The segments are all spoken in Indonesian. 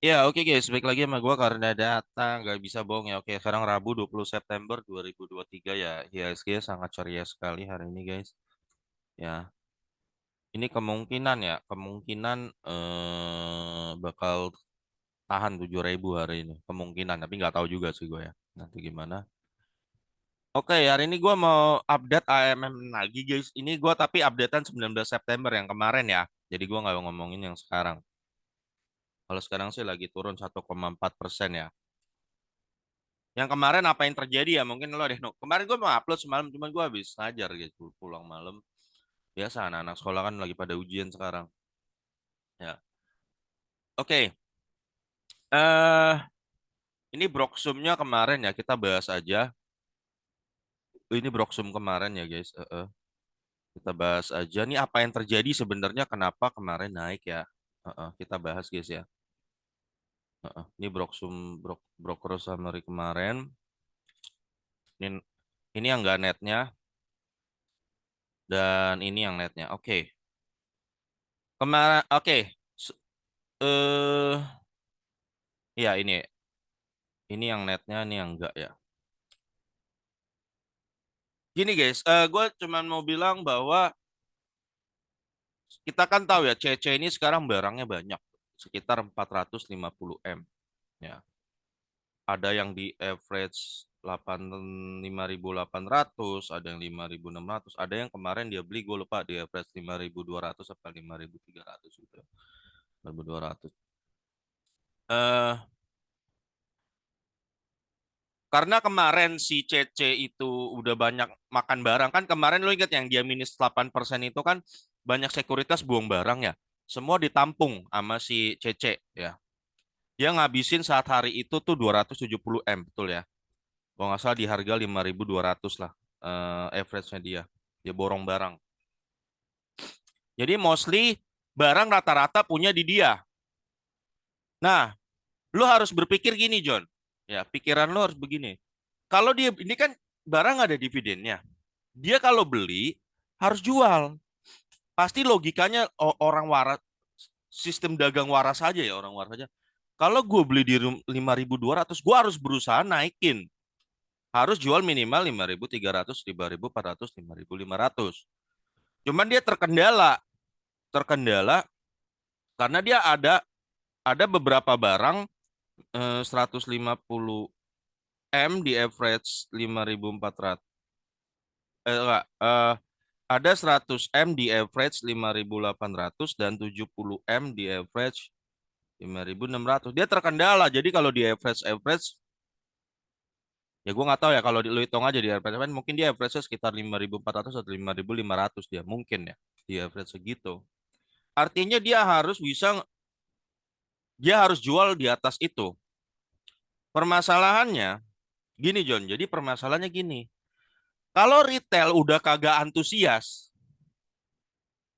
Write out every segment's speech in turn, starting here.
Ya, oke guys, baik lagi sama gue karena data nggak bisa bohong ya. Oke, sekarang Rabu 20 September 2023 ya. IHSG sangat ceria sekali hari ini guys. Ya, ini kemungkinan ya, kemungkinan bakal tahan 7.000 hari ini. Kemungkinan, tapi nggak tahu juga sih gue ya. Nanti gimana. Oke, hari ini gue mau update AMM lagi guys. Ini gue tapi updatean 19 September yang kemarin ya. Jadi gue nggak ngomongin yang sekarang. Kalau sekarang sih lagi turun 1,4% ya. Yang kemarin apa yang terjadi ya mungkin lo deh. No. Kemarin gue mau upload semalam cuman gue habis ngajar gitu pulang malam. Biasa anak-anak sekolah kan lagi pada ujian sekarang. Ya. Oke. Eh ini Broksumnya kemarin ya kita bahas aja. Ini Broksum kemarin ya guys. Kita bahas aja nih apa yang terjadi sebenarnya kenapa kemarin naik ya. Kita bahas guys ya. Ini Broksum broker summary kemarin. Ini ini yang nggak netnya dan ini yang netnya. Oke. Kemarin oke. S- Eh ya ini yang netnya, ini yang enggak ya. Gini guys, gue cuman mau bilang bahwa kita kan tahu ya, CC ini sekarang barangnya banyak, sekitar 450 M. Ya, ada yang di average 5.800, ada yang 5.600, ada yang kemarin dia beli, gue lupa di average 5.200 atau 5.300 gitu. 5.200. Eh, Karena kemarin si CC itu udah banyak makan barang kan kemarin lo ingat yang dia minus 8% itu kan banyak sekuritas buang barang ya. Semua ditampung sama si CC ya. Dia ngabisin saat hari itu tuh 270 M betul ya. Kalau nggak salah di harga 5.200 lah average-nya dia. Dia borong barang. Jadi mostly barang rata-rata punya di dia. Nah, lo harus berpikir gini John. Ya, pikiran lo harus begini. Kalau dia ini kan barang ada dividennya. Dia kalau beli harus jual. Pasti logikanya orang waras, sistem dagang waras saja ya orang waras saja. Kalau gue beli di 5.200, gue harus berusaha naikin. Harus jual minimal 5.300, 5.400, 5.500. Cuman dia terkendala karena dia ada beberapa barang 150 M di average 5.400. Enggak, ada 100 M di average 5.800 dan 70 M di average 5.600. Dia terkendala. Jadi kalau di average ya gue nggak tahu ya kalau lu hitung aja di average mungkin dia average sekitar 5.400 atau 5.500 dia mungkin ya di average segitu. Artinya dia harus jual di atas itu. Permasalahannya gini John. Jadi permasalahannya gini. Kalau retail udah kagak antusias,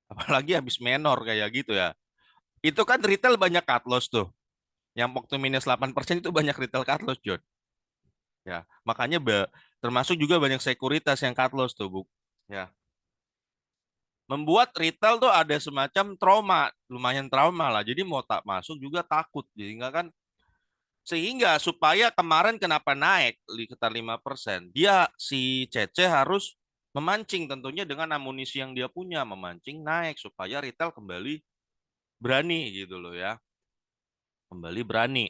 apalagi habis menor kayak gitu ya. Itu kan retail banyak cut loss tuh. Yang waktu minus 8% itu banyak retail cut loss, John. Ya, makanya termasuk juga banyak sekuritas yang cut loss tuh, Bu. Ya. Membuat retail tuh ada semacam trauma, lumayan trauma lah. Jadi mau tak masuk juga takut. Jadi enggak kan sehingga supaya kemarin kenapa naik sekitar 5%, dia si Cece harus memancing tentunya dengan amunisi yang dia punya, memancing naik supaya retail kembali berani gitu loh ya. Kembali berani.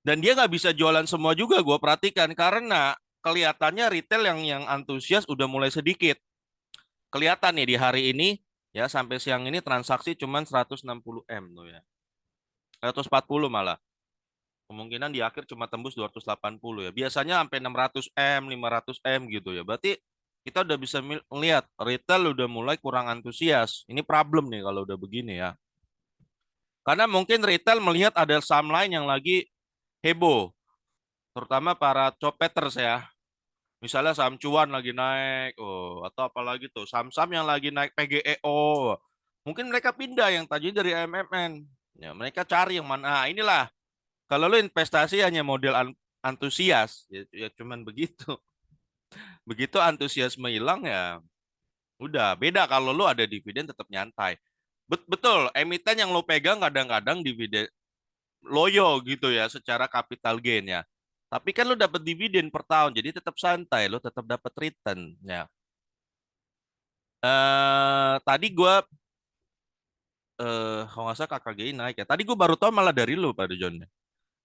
Dan dia nggak bisa jualan semua juga, gue perhatikan karena kelihatannya retail yang antusias udah mulai sedikit. Kelihatan nih di hari ini ya sampai siang ini transaksi cuma 160 M tuh ya. 140 malah. Kemungkinan di akhir cuma tembus 280 ya. Biasanya sampai 600 M, 500 M gitu ya. Berarti kita udah bisa melihat retail udah mulai kurang antusias. Ini problem nih kalau udah begini ya. Karena mungkin retail melihat ada saham lain yang lagi heboh, terutama para copeters ya. Misalnya saham cuan lagi naik, oh, atau apalagi tuh saham-saham yang lagi naik PGEO. Mungkin mereka pindah yang tadi dari AMMN. Ya, mereka cari yang mana. Nah, inilah kalau lu investasi hanya model antusias, ya cuman begitu. Begitu antusiasme hilang ya udah beda kalau lu ada dividen tetap nyantai. Betul, emiten yang lo pegang kadang-kadang dividen loyo gitu ya secara capital gain ya. Tapi kan lo dapat dividen per tahun, jadi tetap santai, lo tetap dapat return ya. Tadi gua kalau nggak salah KKGI naik ya. Tadi gue baru tahu malah dari lo Pak John.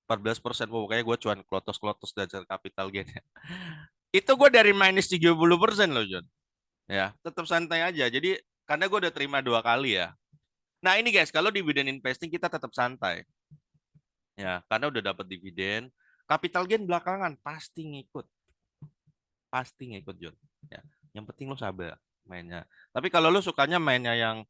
14%, pokoknya gue cuan klotos-klotos dasar capital gain. Itu gue dari minus 30% loh John. Ya, tetap santai aja. Jadi karena gue udah terima 2 kali ya. Nah ini guys, kalau dividen investing kita tetap santai. Ya, karena udah dapat dividen. Capital gain belakangan pasti ngikut. Pasti ngikut John. Ya, yang penting lo sabar mainnya. Tapi kalau lo sukanya mainnya yang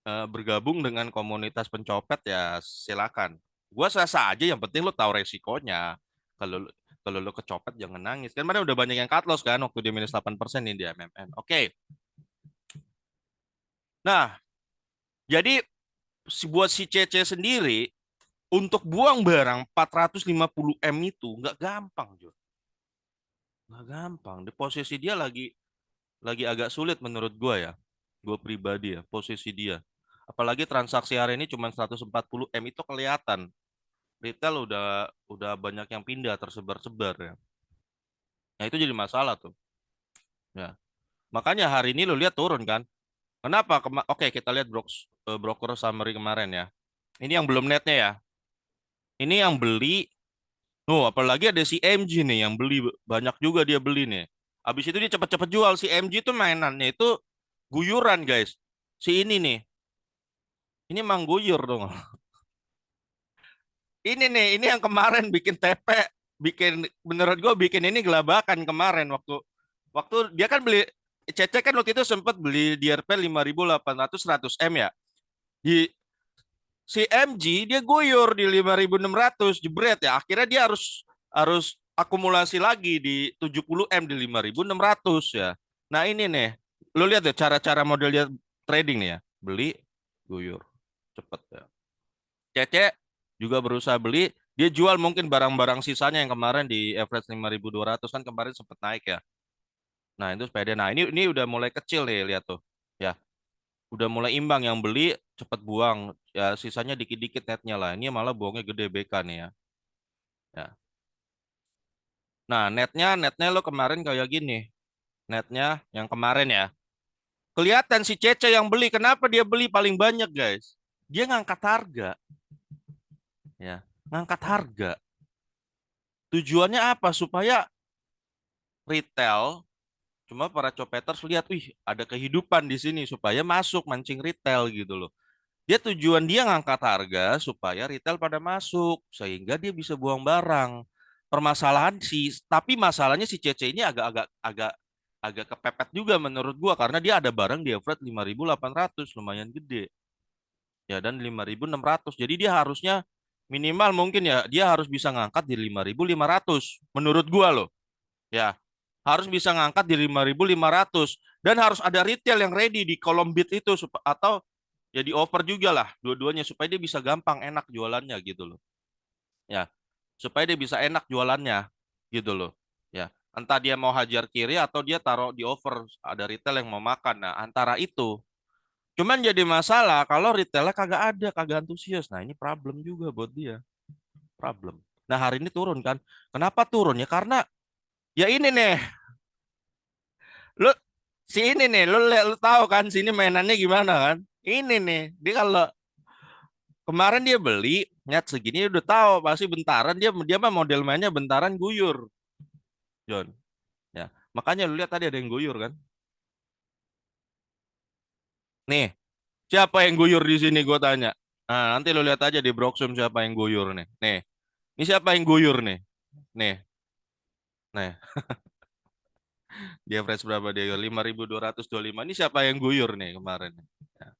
bergabung dengan komunitas pencopet ya silakan. Gua sah-sah aja, yang penting lo tahu resikonya. Kalau kalau lo kecopet jangan nangis. Kan mana udah banyak yang cut loss kan waktu dia minus 8% nih di MMN. Oke. Nah, jadi buat si CC sendiri untuk buang barang 450 M itu nggak gampang, Jo. Nggak gampang. Di posisi dia lagi agak sulit menurut gua ya. Gua pribadi ya, posisi dia. Apalagi transaksi hari ini cuma 140 M itu kelihatan. Retail udah banyak yang pindah tersebar-sebar ya. Nah, itu jadi masalah tuh. Ya. Makanya hari ini lo lihat turun kan. Kenapa? Oke, kita lihat broker summary kemarin ya. Ini yang belum netnya ya. Ini yang beli. Oh, apalagi ada si MG nih yang beli banyak juga dia beli nih. Habis itu dia cepet-cepet jual si MG itu mainannya itu guyuran guys. Si ini nih. Ini emang guyur dong. Ini nih, ini yang kemarin bikin TP, menurut gue bikin ini gelabakan kemarin waktu waktu dia kan beli Cece kan waktu itu sempat beli di RP 5.800 100 M ya. Di si MG dia guyur di 5.600 jebret ya. Akhirnya dia harus harus akumulasi lagi di 70 M di 5.600 ya. Nah, ini nih. Lu lihat ya cara-cara model dia trading nih ya. Beli, guyur. Cepet ya. Cece juga berusaha beli, dia jual mungkin barang-barang sisanya yang kemarin di average 5.200 kan kemarin sempat naik ya. Nah, itu sepeda. Nah, ini udah mulai kecil nih, lihat tuh. Ya, udah mulai imbang yang beli cepet buang. Ya, sisanya dikit-dikit netnya lah. Ini malah buangnya gede BK nih ya. Ya. Nah, netnya lo kemarin kayak gini. Netnya yang kemarin ya. Kelihatan si Cece yang beli. Kenapa dia beli paling banyak, guys? Dia ngangkat harga, ya. Ngangkat harga. Tujuannya apa? Supaya retail. Cuma para copeters lihat, wih, ada kehidupan di sini supaya masuk mancing retail gitu loh. Tujuan dia ngangkat harga supaya retail pada masuk sehingga dia bisa buang barang. Tapi masalahnya si Cece ini agak kepepet juga menurut gua karena dia ada barang di average 5.800 lumayan gede. Ya dan 5.600. Jadi dia harusnya minimal mungkin ya dia harus bisa ngangkat di 5.500 menurut gua loh. Ya, harus bisa ngangkat di 5.500 dan harus ada retail yang ready di kolom bid itu atau ya di offer juga lah dua-duanya supaya dia bisa gampang enak jualannya gitu loh. Ya, supaya dia bisa enak jualannya gitu loh. Ya, entah dia mau hajar kiri atau dia taruh di offer ada retail yang mau makan. Nah, antara itu. Cuman jadi masalah kalau retailnya kagak ada, kagak antusias. Nah, ini problem juga buat dia. Problem. Nah, hari ini turun kan. Kenapa turun ya? Karena ya ini nih, lu si ini nih, lu tahu kan sini mainannya gimana kan? Ini nih, dia kalau kemarin dia beli nyat segini udah tahu pasti bentaran dia mah model mainnya bentaran guyur, John. Ya, makanya lu lihat tadi ada yang guyur kan? Nih, siapa yang guyur di sini gue tanya. Nah, nanti lu lihat aja di Broxum siapa yang guyur nih. Nih, ini siapa yang guyur nih? Nih, nih, dia average berapa dia? 5.225. Ini siapa yang guyur nih kemarin? Ya,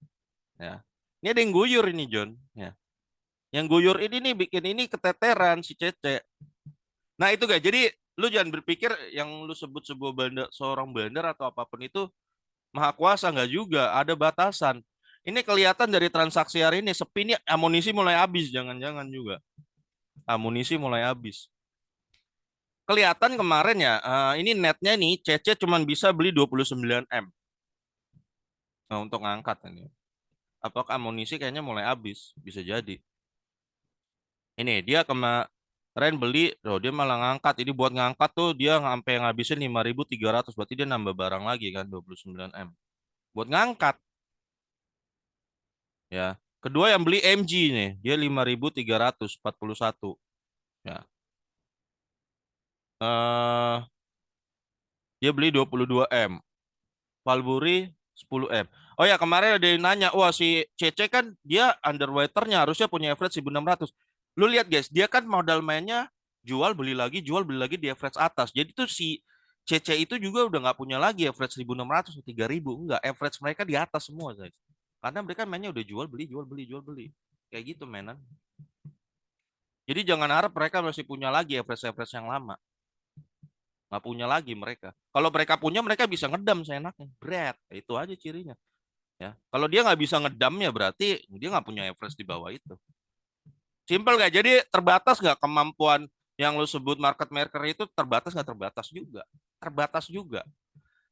ya. Ini ada yang guyur ini, John. Ya. Yang guyur ini nih bikin ini keteteran si Cece. Nah itu gak. Jadi lu jangan berpikir yang lu sebut sebuah bandar, seorang bandar atau apapun itu maha kuasa nggak juga. Ada batasan. Ini kelihatan dari transaksi hari ini sepi ini amunisi mulai habis. Jangan-jangan juga amunisi mulai habis. Kelihatan kemarin ya. Ini netnya nih CC cuma bisa beli 29 M. Nah, untuk ngangkat ini. apakah amunisi kayaknya mulai habis, bisa jadi. Ini dia kemarin beli, oh dia malah ngangkat. Ini buat ngangkat tuh dia sampai ngabisin 5.300, berarti dia nambah barang lagi kan 29 M. Buat ngangkat ya. Kedua yang beli MG nih, dia 5.341 ya. Dia beli 22 M. Valbury 10 M. Oh ya, kemarin ada yang nanya, wah si CC kan dia underwaternya harusnya punya average 1.600. Lu lihat guys, dia kan modal mainnya jual beli lagi di average atas. Jadi tuh si CC itu juga udah nggak punya lagi average 1.600 atau 3.000. Enggak, average mereka di atas semua guys. Karena mereka mainnya udah jual beli, jual beli, jual beli. Kayak gitu mainan. Jadi jangan harap mereka masih punya lagi average-average yang lama. Nggak punya lagi mereka. Kalau mereka punya, mereka bisa ngedam seenaknya. Berat, itu aja cirinya. Ya, kalau dia nggak bisa ngedam ya berarti dia nggak punya average di bawah itu. Simpel nggak? Jadi terbatas nggak kemampuan yang lo sebut market maker itu terbatas nggak terbatas juga. Terbatas juga.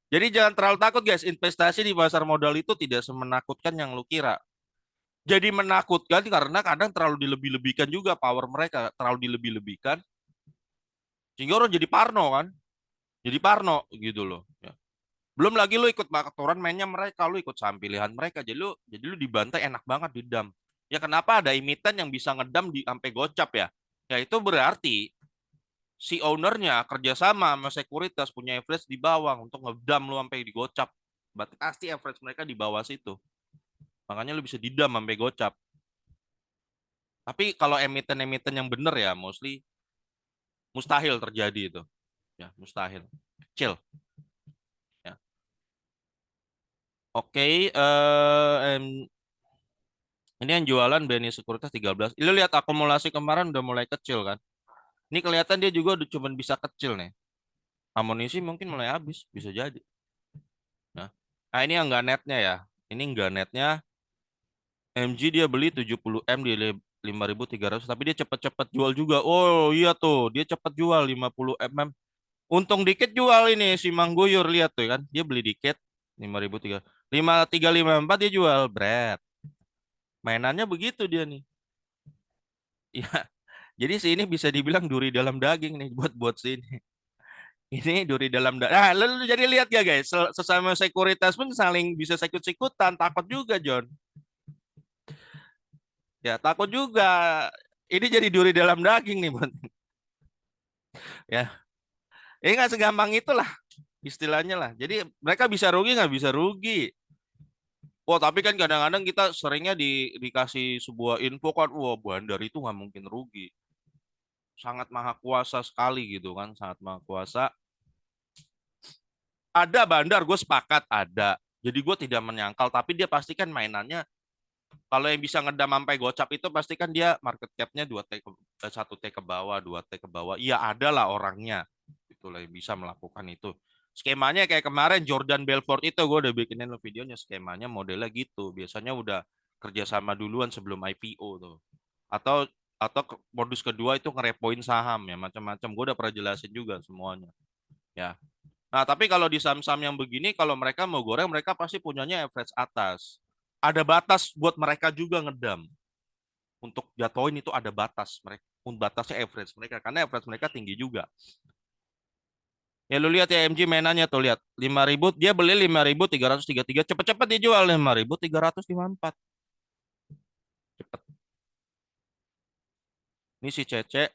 Jadi jangan terlalu takut guys. Investasi di pasar modal itu tidak semenakutkan yang lo kira. Jadi menakutkan karena kadang terlalu dilebih-lebihkan juga power mereka. Terlalu dilebih-lebihkan. Sehingga orang jadi parno kan. Jadi parno gitu loh. Ya. Belum lagi lu ikut aturan mainnya mereka, lu ikut saham pilihan mereka. Jadi lu dibantai enak banget di dam. Ya kenapa ada emiten yang bisa ngedam di sampai gocap ya? Ya itu berarti si ownernya kerjasama sama sekuritas punya average di bawah untuk ngedam lu sampai di gocap. Berarti pasti average mereka di bawah situ. Makanya lu bisa didam sampai gocap. Tapi kalau emiten-emiten yang bener ya, mostly mustahil terjadi itu. Ya, mustahil. Kecil. Ya. Oke, ini yang jualan BNI Sekuritas 13. Lu lihat akumulasi kemarin udah mulai kecil kan. Ini kelihatan dia juga udah cuma bisa kecil nih. Amunisi mungkin mulai habis, bisa jadi. Nah, ini yang nggak netnya ya. Ini nggak netnya. MG dia beli 70 M di 5.300, tapi dia cepet-cepet jual juga. Oh iya tuh, dia cepet jual 50 mm. Untung dikit jual ini si Mangguyur, lihat tuh kan. Dia beli dikit 5.300. 5.354 dia jual, bread. Mainannya begitu dia nih. Ya, jadi si ini bisa dibilang duri dalam daging nih buat sini. Ini duri dalam daging. Nah, lalu jadi lihat ya guys, sesama sekuritas pun saling bisa sikut-sikutan, takut juga John. Ya, takut juga. Ini jadi duri dalam daging nih, Bun. Ya, ini nggak segampang itulah istilahnya lah. Jadi mereka bisa rugi nggak bisa rugi. Wah, tapi kan kadang-kadang kita seringnya dikasih sebuah info kan, wah bandar itu nggak mungkin rugi. Sangat maha kuasa sekali gitu kan, sangat maha kuasa. Ada bandar, gue sepakat ada. Jadi gue tidak menyangkal, tapi dia pastikan mainannya kalau yang bisa ngedam sampai gocap itu pasti kan dia market cap-nya 2T 1T ke bawah, 2T ke bawah. Iya ada lah orangnya. Itulah yang bisa melakukan itu. Skemanya kayak kemarin Jordan Belfort itu gue udah bikinin lo videonya, skemanya modelnya gitu. Biasanya udah kerjasama duluan sebelum IPO tuh. Atau modus kedua itu ngerepoin saham ya macam-macam. Gue udah pernah jelasin juga semuanya. Ya. Nah, tapi kalau di saham-saham yang begini, kalau mereka mau goreng, mereka pasti punyanya average atas. Ada batas buat mereka juga ngedam. Untuk jatuhin itu ada batas. Mereka batasnya average mereka. Karena average mereka tinggi juga. Ya lu lihat ya MG mainannya tuh, lihat. 5.000, dia beli 5.333. Cepet-cepet dijual 5.354. Cepet. Ini si Cece.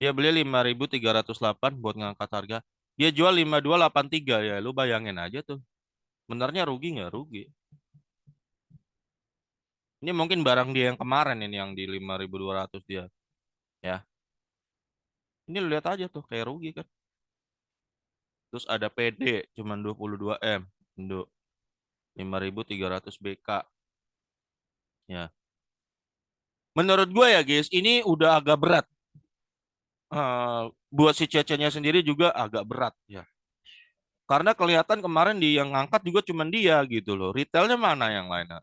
Dia beli 5.308 buat ngangkat harga. Dia jual 5.283 ya. Lu bayangin aja tuh. Benernya rugi nggak? Rugi. Ini mungkin barang dia yang kemarin ini yang di 5.200 dia. Ya. Ini lu lihat aja tuh kayak rugi kan. Terus ada PD cuman 22 M untuk 5.300 BK. Ya. Menurut gue ya guys, ini udah agak berat. Buat si Cecenya sendiri juga agak berat ya. Karena kelihatan kemarin di yang ngangkat juga cuman dia gitu loh. Retailnya mana yang lain?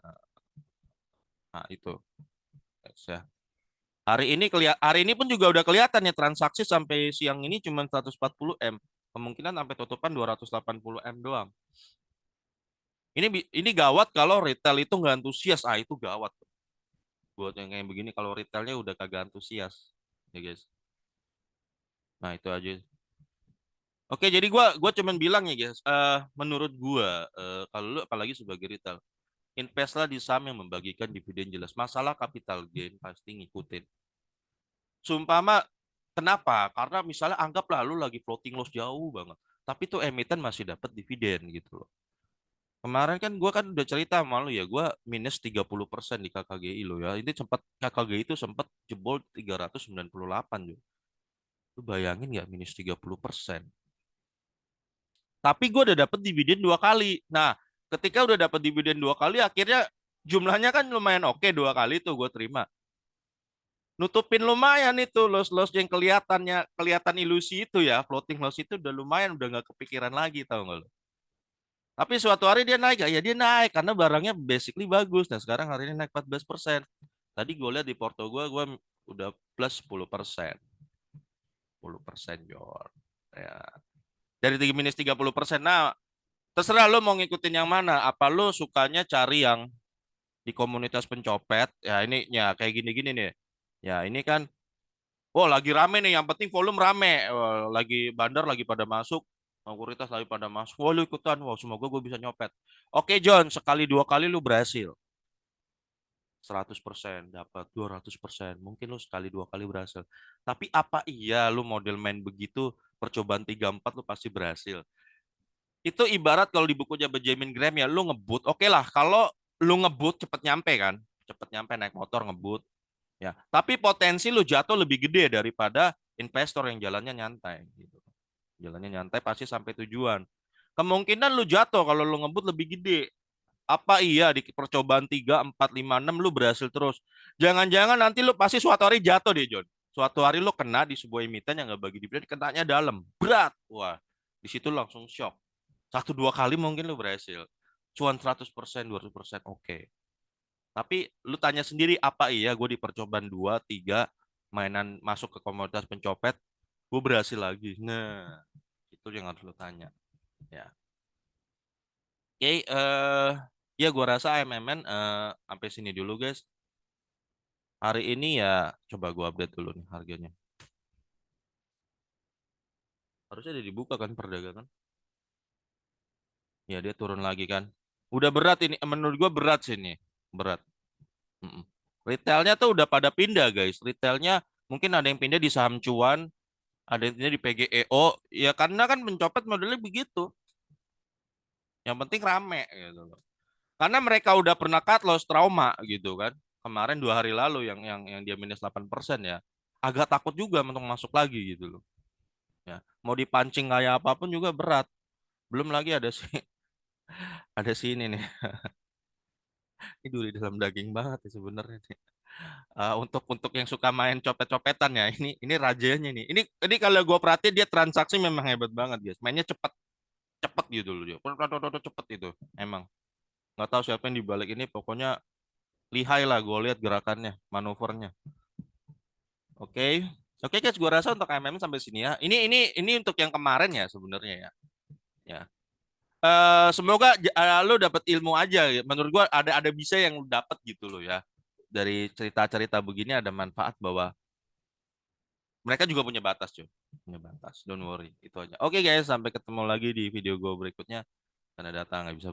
Nah, itu. Ya. Hari ini pun juga udah kelihatan ya transaksi sampai siang ini cuma 140 M. Kemungkinan sampai tutupan 280 M doang. Ini gawat kalau retail itu nggak antusias. Ah, itu gawat. Buat yang kayak begini kalau retailnya udah kagak antusias. Ya guys. Nah, itu aja. Oke, jadi gua cuman bilang ya guys, menurut gua kalau lu apalagi sebagai retail, investlah di saham yang membagikan dividen jelas. Masalah capital gain pasti ngikutin. Sumpama kenapa? Karena misalnya anggaplah lu lagi floating loss jauh banget, tapi tuh emiten masih dapat dividen gitu loh. Kemarin kan gua kan udah cerita sama lu ya, gua minus 30% di KKGI lo ya. Ini sempat KKGI itu sempat jebol 398 juga. Lu bayangin nggak minus 30%. Tapi gue udah dapet dividen 2 kali. Nah, ketika udah dapet dividen 2 kali, akhirnya jumlahnya kan lumayan oke 2 kali tuh gue terima. Nutupin lumayan itu loss-loss yang kelihatan ilusi itu ya, floating loss itu udah lumayan, udah nggak kepikiran lagi tau nggak lo. Tapi suatu hari dia naik, ya dia naik karena barangnya basically bagus. Nah sekarang hari ini naik 14%. Tadi gue lihat di porto gue udah plus 10%. 10% Jor. Ya. Dari minus 30%. Nah, terserah lo mau ngikutin yang mana. Apa lo sukanya cari yang di komunitas pencopet? Ya ini ya kayak gini-gini nih. Ya ini kan, oh lagi rame nih. Yang penting volume rame. Oh, lagi bandar lagi pada masuk. Sekuritas lagi pada masuk. Wah lu ikutan. Wah semoga gue bisa nyopet. Oke John, sekali 2 kali lu berhasil. 100% dapat 200%. Mungkin lu sekali 2 kali berhasil. Tapi apa iya lu model main begitu percobaan 3 4 lu pasti berhasil? Itu ibarat kalau di bukunya Benjamin Graham ya, lu ngebut. Oke lah, kalau lu ngebut cepet nyampe kan, cepet nyampe naik motor ngebut. Ya, tapi potensi lu jatuh lebih gede daripada investor yang jalannya nyantai. Gitu. Jalannya nyantai pasti sampai tujuan. Kemungkinan lu jatuh kalau lu ngebut lebih gede. Apa iya di percobaan 3, 4, 5, 6 lu berhasil terus? Jangan-jangan nanti lu pasti suatu hari jatuh deh, John. Suatu hari lu kena di sebuah emiten yang nggak bagi dividen, kenanya dalam. Berat. Wah, di situ langsung shock. 1 2 kali mungkin lu berhasil. Cuan 100%, 200% oke. Tapi lu tanya sendiri apa iya gue di percobaan 2, 3 mainan masuk ke komunitas pencopet, gue berhasil lagi. Nah, itu yang harus lu tanya. Ya. Oke, ya gue rasa MMN sampai sini dulu guys. Hari ini ya coba gue update dulu nih harganya. Harusnya udah dibuka kan perdagangan. Ya dia turun lagi kan. Udah berat ini, menurut gue berat sih ini. Berat. Mm-mm. Retailnya tuh udah pada pindah guys. Retailnya mungkin ada yang pindah di saham cuan, ada yang pindah di PGEO. Ya karena kan mencopet modelnya begitu. Yang penting rame gitu loh. Karena mereka udah pernah cut loss trauma gitu kan. Kemarin 2 hari lalu yang dia minus 8% ya. Agak takut juga untuk masuk lagi gitu loh. Ya, mau dipancing kayak apapun juga berat. Belum lagi ada si ada si ini nih. Ini duri dalam daging banget ya sebenarnya nih. Untuk yang suka main copet-copetan ya, ini rajanya nih. Ini kalau gue perhatiin dia transaksi memang hebat banget guys. Mainnya cepet cepet gitu loh dia. Cepet itu. Emang nggak tahu siapa yang dibalik ini. Pokoknya lihai lah gue lihat gerakannya, manuvernya. Oke. Oke guys, gue rasa untuk MM sampai sini ya. Ini untuk yang kemarin ya sebenarnya ya. Ya. Semoga lo dapet ilmu aja. Ya. Menurut gue ada bisa yang lo dapet gitu loh ya. Dari cerita-cerita begini ada manfaat bahwa mereka juga punya batas cuy. Punya batas. Don't worry. Itu aja. Oke guys, sampai ketemu lagi di video gue berikutnya. Karena data nggak bisa